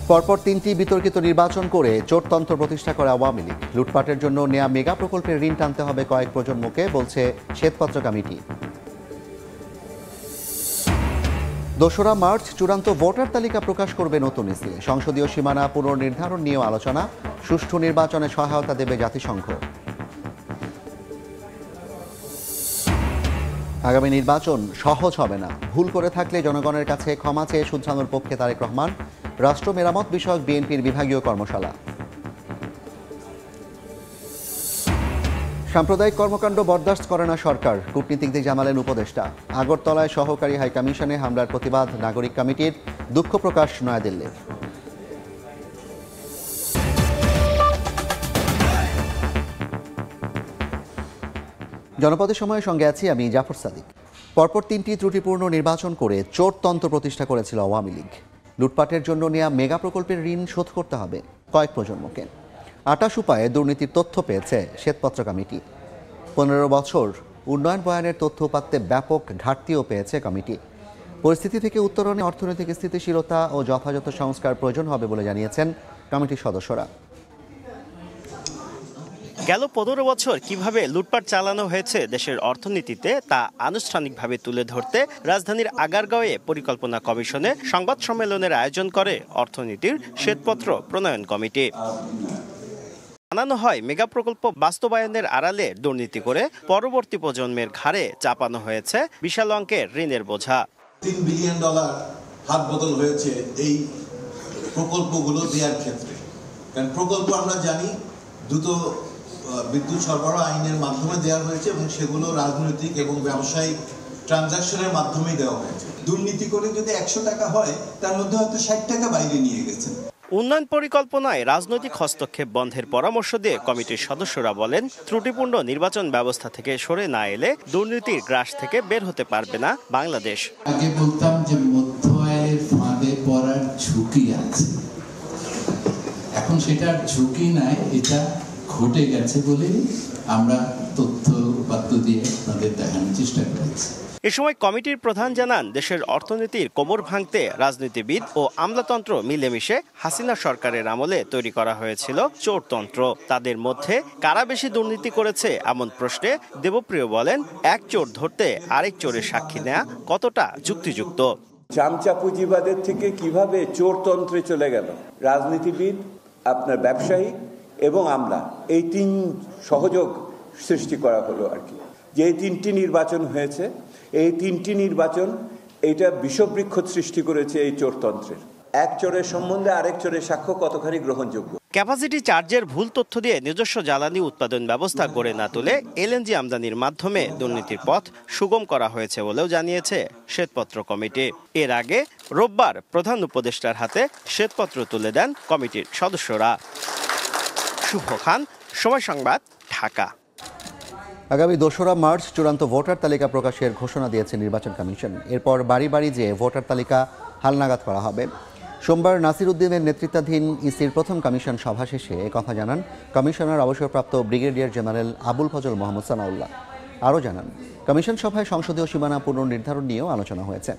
পরপর তিনটি বিতর্কিত নির্বাচন করে জোটতন্ত্র প্রতিষ্ঠা করে আওয়ামী লীগ। লুটপাটের জন্য নেয়া মেগা প্রকল্পের ঋণ টানতে হবে কয়েক প্রজন্মকে, বলছে শ্বেতপত্র কমিটি। ২রা মার্চ চূড়ান্ত ভোটার তালিকা প্রকাশ করবে নতুন ইসি। সংসদীয় সীমানা পুনর্নির্ধারণ নিয়েও আলোচনা। সুষ্ঠু নির্বাচনে সহায়তা দেবে জাতিসংঘ। আগামী নির্বাচন সহজ হবে না। ভুল করে থাকলে জনগণের কাছে ক্ষমা চেয়ে শুধরানোর পক্ষে তারেক রহমান। রাষ্ট্র মেরামত বিষয়ক বিএনপির বিভাগীয় কর্মশালা। সাম্প্রদায়িক কর্মকাণ্ড বরদাস্ত করে না সরকার, কূটনীতিকদের জানালেন উপদেষ্টা। আগরতলায় সহকারী হাইকমিশনে হামলার প্রতিবাদ নাগরিক কমিটির, দুঃখ প্রকাশ নয়াদিল্লির। জনপদের সময়ের সঙ্গে আছি আমি জাফর সাদিক। পরপর তিনটি ত্রুটিপূর্ণ নির্বাচন করে চোরতন্ত্র প্রতিষ্ঠা করেছিল আওয়ামী লীগ। লুটপাটের জন্য নেয়া মেগা প্রকল্পের ঋণ শোধ করতে হবে কয়েক প্রজন্মকে। ২৮ উপায়ে দুর্নীতির তথ্য পেয়েছে শ্বেতপত্র কমিটি। ১৫ বছর উন্নয়ন বয়ানের তথ্য উপাত্তে ব্যাপক ঘাটতিও পেয়েছে কমিটি। পরিস্থিতি থেকে উত্তরণে অর্থনৈতিক স্থিতিশীলতা ও যথাযথ সংস্কার প্রয়োজন হবে বলে জানিয়েছেন কমিটির সদস্যরা। গেল ১৫ বছর কিভাবে লুটপাট চালানো হয়েছে দেশের অর্থনীতিতে তা আনুষ্ঠানিকভাবে তুলে ধরতে রাজধানীর আগারগাঁওয়ে পরিকল্পনা কমিশনে সংবাদ সম্মেলনের আয়োজন করে অর্থনীতির শ্বেতপত্র প্রণয়ন কমিটি। জানানো হয়, মেগা প্রকল্প বাস্তবায়নের আড়ালে দুর্নীতি করে পরবর্তী প্রজন্মের ঘাড়ে চাপানো হয়েছে বিশাল অঙ্কের ঋণের বোঝা। $3 বিলিয়ন হাত বদল হয়েছে এই প্রকল্পগুলো দেওয়ার ক্ষেত্রে। কারণ প্রকল্প আমরা জানি দ্রুত বিদ্যুৎ সরবরাহ আইনের মাধ্যমে দেওয়া হয়েছে এবং সেগুলো রাজনৈতিক এবং ব্যবসায়িক ট্রানজাকশনের মাধ্যমেই দেওয়া হয়েছে। দুর্নীতি করে যদি ১০০ টাকা হয় তার মধ্যে হয়তো ৬০ টাকা বাইরে নিয়ে গেছে। উন্নয়ন পরিকল্পনায় রাজনৈতিক হস্তক্ষেপ বন্ধের পরামর্শ দিয়ে কমিটির সদস্যরা বলেন, ত্রুটিপূর্ণ নির্বাচন ব্যবস্থা থেকে সরে না এলে দুর্নীতির গ্রাস থেকে বের হতে পারবে না বাংলাদেশ। আগে বলতাম যে মধ্য আয়ের ফাঁদে পড়ার ঝুঁকি আছে, এখন সেটার ঝুঁকি নাই, এটা ঘটে গেছে বলে আমরা তথ্য উপাত্ত দিয়ে আপনাদের দেখানোর চেষ্টা করেছি। এ সময় কমিটির প্রধান জানান, দেশের অর্থনীতির কোমর ভাঙতে রাজনীতিবিদ ও আমলাতন্ত্র মিলেমিশে হাসিনা সরকারের আমলে তৈরি করা হয়েছিল চোরতন্ত্র। তাদের মধ্যে কারা বেশি দুর্নীতি করেছে এমন প্রশ্নে দেবপ্রিয় বলেন, এক চোর ধরতে আরেক চোরের সাক্ষী নেওয়া কতটা যুক্তিযুক্ত। চামচা পুঁজিবাদের থেকে কিভাবে চোরতন্ত্রে চলে গেল, রাজনীতিবিদ, আপনার ব্যবসায়ী এবং আমলা, এই তিন সহযোগ সৃষ্টি করা হলো আর কি। যে তিনটি নির্বাচন হয়েছে, এই তিনটি নির্বাচন এটা বিষবৃক্ষ সৃষ্টি করেছে এই চোরতন্ত্রের। এক চোরের সম্বন্ধে আরেক চোরের সাক্ষ্য কতখানি গ্রহণযোগ্য। ক্যাপাসিটি চার্জের ভুল তথ্য দিয়ে নিজস্ব জ্বালানি উৎপাদন ব্যবস্থা গড়ে না তুলে এলএনজি আমদানির মাধ্যমে দুর্নীতির পথ সুগম করা হয়েছে বলেও জানিয়েছে শ্বেতপত্র কমিটি। এর আগে রোববার প্রধান উপদেষ্টার হাতে শ্বেতপত্র তুলে দেন কমিটির সদস্যরা। শুভ খান, সময় সংবাদ, ঢাকা। আগামী ২রা মার্চ চূড়ান্ত ভোটার তালিকা প্রকাশের ঘোষণা দিয়েছে নির্বাচন কমিশন। এরপর বাড়ি বাড়ি যেয়ে ভোটার তালিকা হালনাগাদ করা হবে। সোমবার নাসির উদ্দিনের নেতৃত্বাধীন ইসির প্রথম কমিশন সভা শেষে একথা জানান কমিশনার অবসরপ্রাপ্ত ব্রিগেডিয়ার জেনারেল আবুল ফজল মোহাম্মদ সানাউল্লাহ। আরও জানান, কমিশন সভায় সংসদীয় সীমানা পুনর্নির্ধারণ নিয়েও আলোচনা হয়েছে।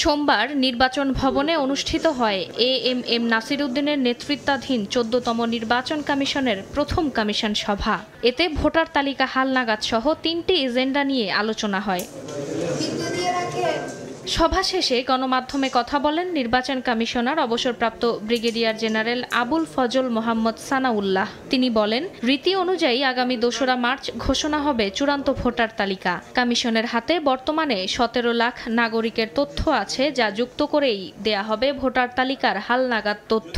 সোমবার নির্বাচন ভবনে অনুষ্ঠিত হয় এএমএম নাসির উদ্দিনের নেতৃত্বাধীন ১৪তম নির্বাচন কমিশনের প্রথম কমিশন সভা। এতে ভোটার তালিকা হালনাগাদ সহ ৩টি এজেন্ডা নিয়ে আলোচনা হয়। সভা শেষে গণমাধ্যমে কথা বলেন নির্বাচন কমিশনার অবসরপ্রাপ্ত ব্রিগেডিয়ার জেনারেল আবুল ফজল মোহাম্মদ সানাউল্লাহ। তিনি বলেন, রীতি অনুযায়ী আগামী ২রা মার্চ ঘোষণা হবে চূড়ান্ত ভোটার তালিকা। কমিশনের হাতে বর্তমানে ১৭ লাখ নাগরিকের তথ্য আছে, যা যুক্ত করেই দেয়া হবে ভোটার তালিকার হালনাগাদ তথ্য।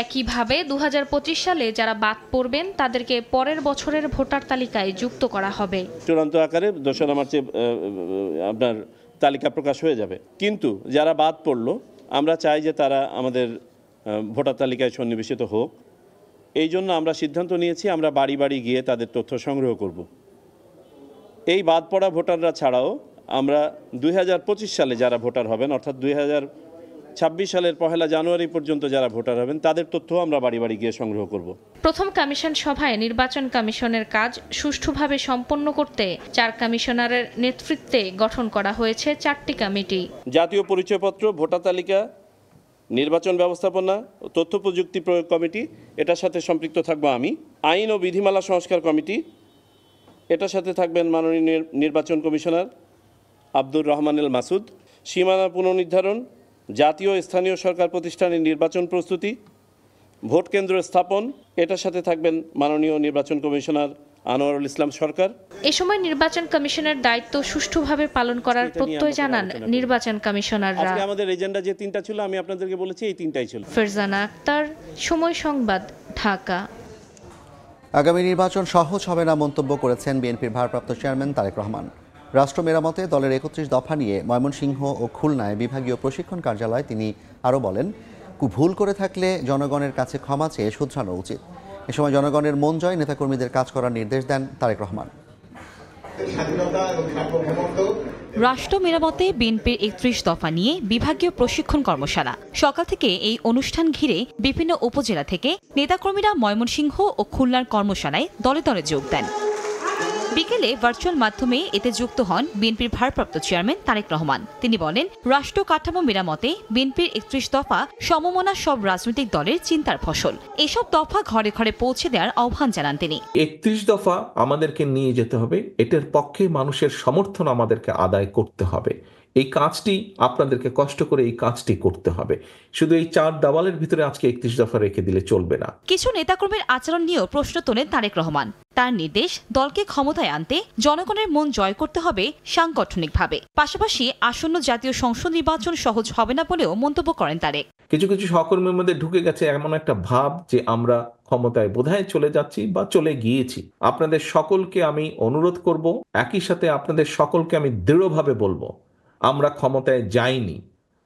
একইভাবে ২০২৫ সালে যারা বাদ পড়বেন তাদেরকে পরের বছরের ভোটার তালিকায় যুক্ত করা হবে। চূড়ান্ত আকারে ২রা মার্চে আপনার তালিকা প্রকাশ হয়ে যাবে, কিন্তু যারা বাদ পড়লো আমরা চাই যে তারা আমাদের ভোটার তালিকায় সন্নিবেশিত হোক। এই জন্য আমরা সিদ্ধান্ত নিয়েছি আমরা বাড়ি বাড়ি গিয়ে তাদের তথ্য সংগ্রহ করব। এই বাদ পড়া ভোটাররা ছাড়াও আমরা ২০২৫ সালে যারা ভোটার হবেন, অর্থাৎ 26 সালের 1 জানুয়ারি পর্যন্ত যারা ভোটার হবেন তাদের তথ্য আমরা বাড়ি বাড়ি গিয়ে সংগ্রহ করব। প্রথম কমিশন সভায় নির্বাচন কমিশনের কাজ সুষ্ঠুভাবে সম্পন্ন করতে 4 কমিশনারের নেতৃত্বে গঠন করা হয়েছে 4টি কমিটি। জাতীয় পরিচয়পত্র, ভোটার তালিকা, নির্বাচন ব্যবস্থাপনা ও তথ্য প্রযুক্তি প্রয়োগ কমিটি, এটার সাথে সম্পৃক্ত থাকবো আমি। আইন ও বিধিমালা সংস্কার কমিটি, এটার সাথে থাকবেন মাননীয় নির্বাচন কমিশনার আব্দুর রহমান এল মাসুদ। সীমানা পুনর্নির্ধারণ, জাতীয় স্থানীয় সরকার প্রতিষ্ঠানের নির্বাচন প্রস্তুতি, ভোট কেন্দ্র স্থাপন, এটার সাথে থাকবেন মাননীয় নির্বাচন কমিশনার আনোয়ারুল ইসলাম সরকার। এ সময় নির্বাচন কমিশনের দায়িত্ব সুষ্ঠুভাবে পালন করার প্রত্যয় জানান নির্বাচন কমিশনাররা। আজকে আমাদের এজেন্ডা যে 3টা ছিল আমি আপনাদেরকে বলেছি এই 3টাই ছিল। ফারজানা আক্তার, সময় সংবাদ, ঢাকা। আগামী নির্বাচন সহজ হবে না মন্তব্য করেছেন বিএনপির ভারপ্রাপ্ত চেয়ারম্যান তারেক রহমান। রাষ্ট্র মেরামতে দলের 31 দফা নিয়ে ময়মনসিংহ ও খুলনায় বিভাগীয় প্রশিক্ষণ কার্যালয়ে তিনি আরও বলেন, ভুল করে থাকলে জনগণের কাছে ক্ষমা চেয়ে শুধরানো উচিত। এ সময় জনগণের মন জয় নেতাকর্মীদের কাজ করার নির্দেশ দেন তারেক রহমান। রাষ্ট্র মেরামতে বিএনপির 31 দফা নিয়ে বিভাগীয় প্রশিক্ষণ কর্মশালা। সকাল থেকে এই অনুষ্ঠান ঘিরে বিভিন্ন উপজেলা থেকে নেতাকর্মীরা ময়মনসিংহ ও খুলনার কর্মশালায় দলে দলে যোগ দেন। বিকেলে ভার্চুয়াল মাধ্যমে এতে যুক্ত হন বিএনপির ভারপ্রাপ্ত চেয়ারম্যান তারেক রহমান। তিনি বলেন, রাষ্ট্র কাঠামো মেরামতে বিএনপির 31 দফা সমমনা সব রাজনৈতিক দলের চিন্তার ফসল। এসব দফা ঘরে ঘরে পৌঁছে দেওয়ার আহ্বান জানান তিনি। 31 দফা আমাদেরকে নিয়ে যেতে হবে, এটার পক্ষে মানুষের সমর্থন আমাদেরকে আদায় করতে হবে। এই কাজটি আপনাদেরকে কষ্ট করে এই কাজটি করতে হবে। শুধু এই 4 দেওয়ালের ভিতরে আজকে 31 দফা রেখে দিলে চলবে না। কিছু নেতাকর্মীর আচরণ নিয়েও প্রশ্ন তোলেন তারেক রহমান। তার নির্দেশ, দলকে ক্ষমতায় আনতে জনগণের মন জয় করতে হবে সাংগঠনিকভাবে। পাশাপাশি আসন্ন জাতীয় সংসদ নির্বাচন সহজ হবে না বলেও মন্তব্য করেন তারেক। কিছু কিছু সহকর্মীর মধ্যে ঢুকে গেছে এমন একটা ভাব যে আমরা ক্ষমতায় বোধহয় চলে যাচ্ছি বা চলে গিয়েছি। আপনাদের সকলকে আমি অনুরোধ করব, একই সাথে আপনাদের সকলকে আমি দৃঢ়ভাবে বলবো, আমরা ক্ষমতায় যাইনি।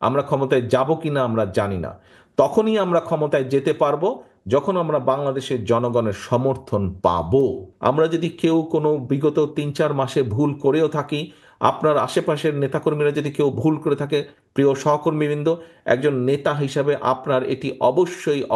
আমরা ক্ষমতায় যাব কিনা আমরা জানি না। তখনই আমরা ক্ষমতায় যেতে পারবো যখন আমরা বাংলাদেশের জনগণের সমর্থন পাবো। আমরা যদি কেউ কোনো বিগত 3-4 মাসে ভুল করেও থাকি, আপনার আশেপাশের নেতাকর্মীরা যদি কেউ ভুল করে থাকে, প্রিয় সহকর্মীবৃন্দ, একজন নেতা হিসাবে আপনার এটি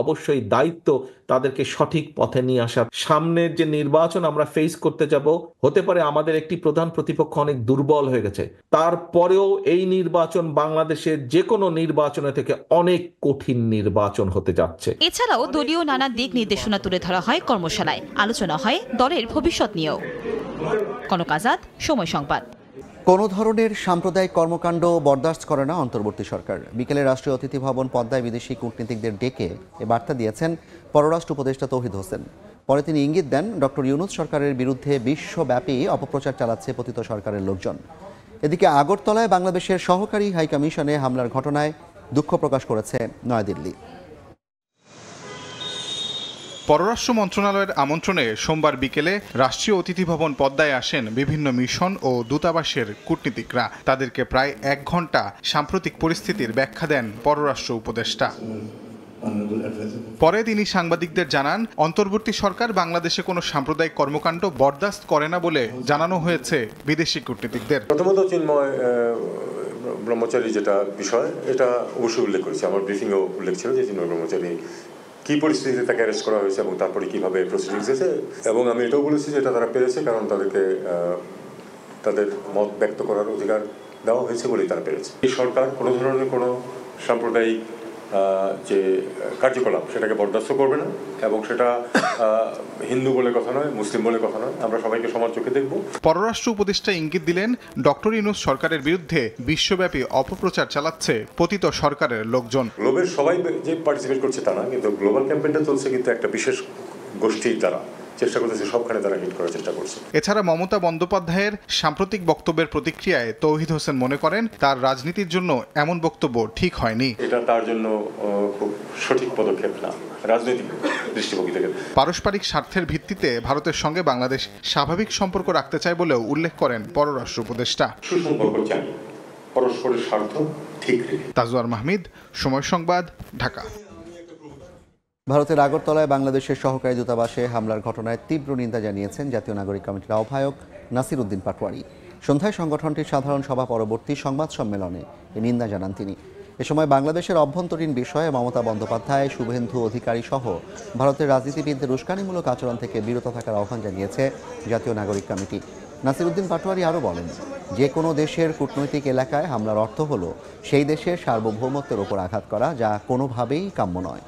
অবশ্যই দায়িত্ব তাদেরকে সঠিক পথে নিয়ে আসা। সামনের যে নির্বাচন আমরা ফেস করতে যাব, হতে পারে আমাদের একটি প্রধান প্রতিপক্ষ অনেক দুর্বল হয়ে গেছে, তারপরেও এই নির্বাচন বাংলাদেশের যে কোনো নির্বাচনের থেকে অনেক কঠিন নির্বাচন হতে যাচ্ছে। এছাড়াও দলীয় নানা দিক নির্দেশনা তুলে ধরা হয় কর্মশালায়। আলোচনা হয় দলের ভবিষ্যৎ নিয়েও। কনক আজাদ, সময় সংবাদ। কোনো ধরনের সাম্প্রদায়িক কর্মকাণ্ড বরদাস্ত করে না অন্তর্বর্তী সরকার। বিকেলে রাষ্ট্রীয় অতিথি ভবন পদ্মায় বিদেশি কূটনীতিকদের ডেকে এ বার্তা দিয়েছেন পররাষ্ট্র উপদেষ্টা তৌহিদ হোসেন। পরে তিনি ইঙ্গিত দেন, ডক্টর ইউনূস সরকারের বিরুদ্ধে বিশ্বব্যাপী অপপ্রচার চালাচ্ছে পতিত সরকারের লোকজন। এদিকে আগরতলায় বাংলাদেশের সহকারী হাইকমিশনে হামলার ঘটনায় দুঃখ প্রকাশ করেছে নয়াদিল্লি। পররাষ্ট্র মন্ত্রণালয়ের আমন্ত্রণে সোমবার বিকেলে রাষ্ট্রীয় অতিথি ভবন পদ্মায় আসেন বিভিন্ন মিশন ও দূতাবাসের কূটনীতিকরা। তাদেরকে প্রায় 1 ঘণ্টা সাম্প্রতিক পরিস্থিতির ব্যাখ্যা দেন পররাষ্ট্র উপদেষ্টা। পরে তিনি সাংবাদিকদের জানান, অন্তর্বর্তী সরকার বাংলাদেশে কোনো সাম্প্রদায়িক কর্মকাণ্ড বরদাস্ত করে না বলে জানানো হয়েছে বিদেশি কূটনীতিকদের। প্রথমত চিন্ময় ব্রহ্মচারী যেটা বিষয়, এটা অবশ্যই উল্লেখ করেছে। আমার ব্রিফিংও উল্লেখ ছিল যে চিন্ময় ব্রহ্মচারী কি পরিস্থিতিতে তাকে অ্যারেস্ট করা হয়েছে এবং তারপরে কিভাবে প্রসিডিংস হয়েছে। এবং আমি এটাও বলেছি যে এটা তারা পেরেছে, কারণ তাদেরকে তাদের মত ব্যক্ত করার অধিকার দেওয়া হয়েছে বলেই তারা পেরেছে। এই সরকার কোনো ধরনের কোনো সাম্প্রদায়িক যে কার্যকলাপ সেটাকে বরদাস্ত করবে না, এবং সেটা হিন্দু বলে কথা নয়, মুসলিম বলে কথা নয়, আমরা সবাইকে সমান চোখে দেখব। পররাষ্ট্র উপদেষ্টা ইঙ্গিত দিলেন, ডক্টর ইউনূস সরকারের বিরুদ্ধে বিশ্বব্যাপী অপপ্রচার চালাচ্ছে পতিত সরকারের লোকজন। গ্লোবের সবাই যে পার্টিসিপেট করছে তা না, কিন্তু গ্লোবাল ক্যাম্পেইনটা চলছে কিন্তু একটা বিশেষ গোষ্ঠী তারা চেষ্টা করতেছে, সবখানে তারা হিট করার চেষ্টা করছে। এছাড়া মমতা বন্দ্যোপাধ্যায়ের সাম্প্রতিক বক্তব্যের প্রতিক্রিয়ায় তৌহিদ হোসেন মনে করেন, তার রাজনীতির জন্য এমন বক্তব্য ঠিক হয়নি। এটা তার জন্য খুব সঠিক পদক্ষেপ না রাজনৈতিক দৃষ্টিভঙ্গি থেকে। পারস্পরিক স্বার্থের ভিত্তিতে ভারতের সঙ্গে বাংলাদেশ স্বাভাবিক সম্পর্ক রাখতে চায় বলেও উল্লেখ করেন পররাষ্ট্র উপদেষ্টা। সুসম্পর্ক চাই, পরস্পরের স্বার্থ ঠিক রেখে। তাজওয়ার মাহমিদ, সময় সংবাদ, ঢাকা। ভারতের আগরতলায় বাংলাদেশের সহকারী দূতাবাসে হামলার ঘটনায় তীব্র নিন্দা জানিয়েছেন জাতীয় নাগরিক কমিটির আহ্বায়ক নাসির উদ্দিন পাটোয়ারি। সন্ধ্যায় সংগঠনটির সাধারণ সভা পরবর্তী সংবাদ সম্মেলনে এ নিন্দা জানান তিনি। এ সময় বাংলাদেশের অভ্যন্তরীণ বিষয়ে মমতা বন্দ্যোপাধ্যায়, শুভেন্দু অধিকারী সহ ভারতের রাজনীতিবিদদের উস্কানিমূলক আচরণ থেকে বিরত থাকার আহ্বান জানিয়েছে জাতীয় নাগরিক কমিটি। নাসির উদ্দিন পাটোয়ারি আরও বলেন, যে কোনো দেশের কূটনৈতিক এলাকায় হামলার অর্থ হলো সেই দেশের সার্বভৌমত্বের ওপর আঘাত করা, যা কোনোভাবেই কাম্য নয়।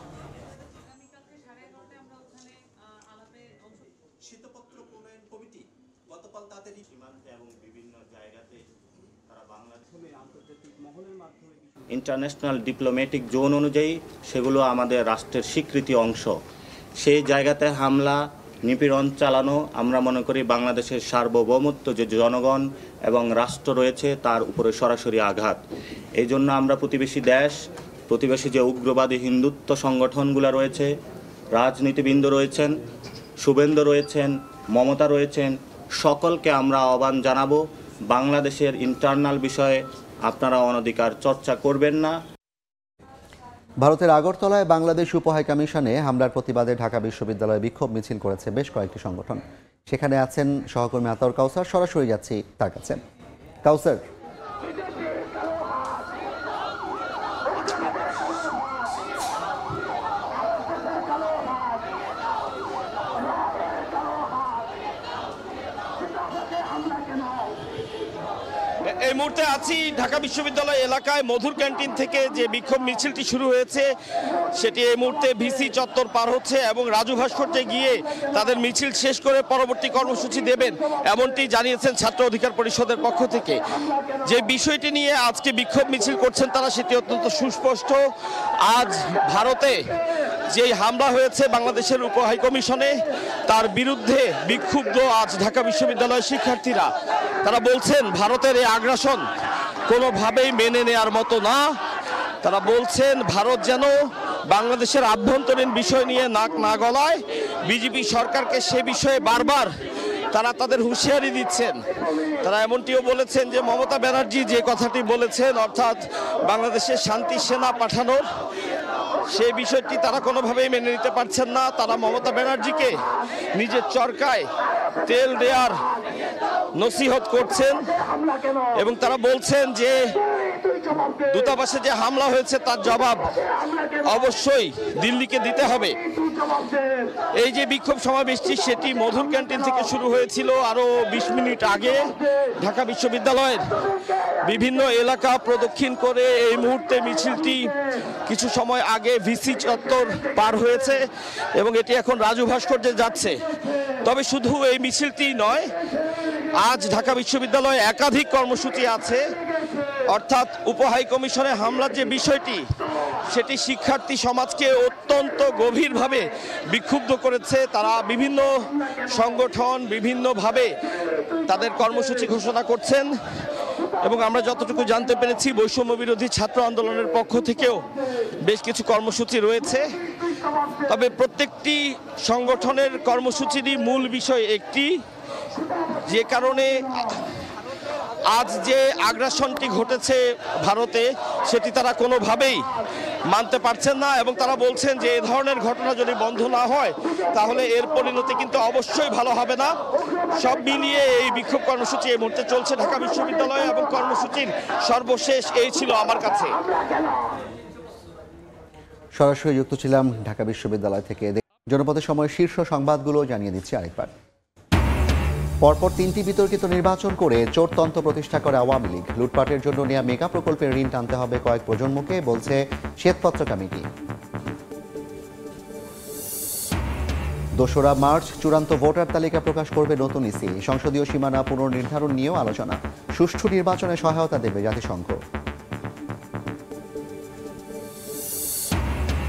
ইন্টারন্যাশনাল ডিপ্লোম্যাটিক জোন অনুযায়ী সেগুলো আমাদের রাষ্ট্রের স্বীকৃতি অংশ। সেই জায়গাতে হামলা নিপীড়ন চালানো আমরা মনে করি বাংলাদেশের সার্বভৌমত্ব যে জনগণ এবং রাষ্ট্র রয়েছে তার উপরে সরাসরি আঘাত। এই জন্য আমরা প্রতিবেশী যে উগ্রবাদী হিন্দুত্ব সংগঠনগুলো রয়েছে, রাজনীতিবৃন্দ রয়েছেন, শুভেন্দু রয়েছেন, মমতা রয়েছেন, সকলকে আমরা আহ্বান জানাবো বাংলাদেশের ইন্টারনাল বিষয়ে আপনারা অনধিকার চর্চা করবেন না। ভারতের আগরতলায় বাংলাদেশ উপহাইকমিশনে হামলার প্রতিবাদে ঢাকা বিশ্ববিদ্যালয়ে বিক্ষোভ মিছিল করেছে বেশ কয়েকটি সংগঠন। সেখানে আছেন সহকর্মী আতর কাউসার, সরাসরি যাচ্ছি তার কাছে। কাউসার, এই মুহূর্তে আছি ঢাকা বিশ্ববিদ্যালয় এলাকায় মধুর ক্যান্টিন থেকে যে বিক্ষোভ মিছিলটি শুরু হয়েছে সেটি এই মুহূর্তে ভিসি চত্বর পার হচ্ছে এবং রাজু ভাস্কর্যে গিয়ে তাদের মিছিল শেষ করে পরবর্তী কর্মসূচি দেবেন, এমনটি জানিয়েছেন ছাত্র অধিকার পরিষদের পক্ষ থেকে। যে বিষয়টি নিয়ে আজকে বিক্ষোভ মিছিল করছেন তারা, সেটি অত্যন্ত সুস্পষ্ট। আজ ভারতে যেই হামলা হয়েছে বাংলাদেশের উপহাইকমিশনে, তার বিরুদ্ধে বিক্ষুব্ধ আজ ঢাকা বিশ্ববিদ্যালয়ের শিক্ষার্থীরা। তারা বলছেন ভারতের এই আগ্রাসন কোনোভাবেই মেনে নেয়ার মতো না। তারা বলছেন ভারত যেন বাংলাদেশের আভ্যন্তরীণ বিষয় নিয়ে নাক না গলায়। বিজেপি সরকারকে সে বিষয়ে বারবার তারা তাদের হুঁশিয়ারি দিচ্ছেন। তারা এমনটিও বলেছেন যে মমতা ব্যানার্জি যে কথাটি বলেছেন, অর্থাৎ বাংলাদেশের শান্তি সেনা পাঠানোর, সেই বিষয়টি তারা কোনোভাবেই মেনে নিতে পারছেন না। তারা মমতা ব্যানার্জিকে নিজের চরকায় তেল দেওয়ার নসিহত করছেন এবং তারা বলছেন যে দূতাবাসে যে হামলা হয়েছে তার জবাব অবশ্যই দিল্লিকে দিতে হবে। এই যে বিক্ষোভ সমাবেশটি সেটি মধুর ক্যান্টিন থেকে শুরু হয়েছিল আরো 20 মিনিট আগে। ঢাকা বিশ্ববিদ্যালয়ের বিভিন্ন এলাকা প্রদক্ষিণ করে এই মুহূর্তে মিছিলটি কিছু সময় আগে ভিসি চত্বর পার হয়েছে এবং এটি এখন রাজু ভাস্কর্যে যাচ্ছে। তবে শুধু এই মিছিলটি নয়, আজ ঢাকা বিশ্ববিদ্যালয়ে একাধিক কর্মসূচি আছে। অর্থাৎ উপহাইকমিশনে হামলার যে বিষয়টি সেটি শিক্ষার্থী সমাজকে অত্যন্ত গভীরভাবে বিক্ষুব্ধ করেছে। তারা বিভিন্ন সংগঠন বিভিন্নভাবে তাদের কর্মসূচি ঘোষণা করছেন এবং আমরা যতটুকু জানতে পেরেছি বৈষম্য বিরোধী ছাত্র আন্দোলনের পক্ষ থেকেও বেশ কিছু কর্মসূচি রয়েছে। তবে প্রত্যেকটি সংগঠনের কর্মসূচিরই মূল বিষয় একটি, যে কারণে আজ যে আগ্রাসনটি ঘটেছে ভারতে সেটি তারা কোনোভাবেই মানতে পারছেন না এবং তারা বলছেন যে এ ধরনের ঘটনা যদি বন্ধ না হয় তাহলে এর পরিণতি কিন্তু অবশ্যই ভালো হবে না। সব মিলিয়ে এই বিক্ষোভ কর্মসূচি এই মুহূর্তে চলছে ঢাকা বিশ্ববিদ্যালয়ে এবং কর্মসূচির সর্বশেষ এই ছিল আমার কাছে। সরাসরি যুক্ত ছিলাম ঢাকা বিশ্ববিদ্যালয় থেকে। জনপদের সময় শীর্ষ সংবাদগুলো জানিয়ে দিচ্ছি আরেকবার। পরপর 3টি বিতর্কিত নির্বাচন করে চোরতন্ত্র প্রতিষ্ঠা করে আওয়ামী লীগ। লুটপাটের জন্য নেওয়া মেগা প্রকল্পের ঋণ টানতে হবে কয়েক প্রজন্মকে, বলছে শ্বেতপত্র কমিটি। 2রা মার্চ চূড়ান্ত ভোটার তালিকা প্রকাশ করবে নতুন ইসি। সংসদীয় সীমানা পুনর্নির্ধারণ নিয়েও আলোচনা। সুষ্ঠু নির্বাচনে সহায়তা দেবে জাতিসংঘ।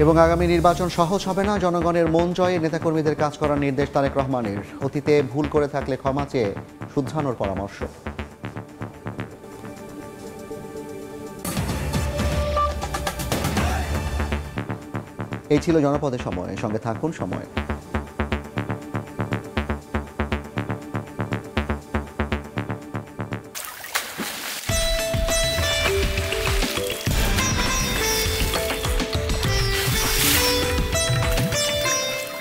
এবং আগামী নির্বাচন সহজ হবে না, জনগণের মন জয়ে নেতাকর্মীদের কাজ করার নির্দেশ তারেক রহমানের। অতীতে ভুল করে থাকলে ক্ষমা চেয়ে শুধরানোর পরামর্শ। এই ছিল জনপদের সময়। সঙ্গে থাকুন সময়।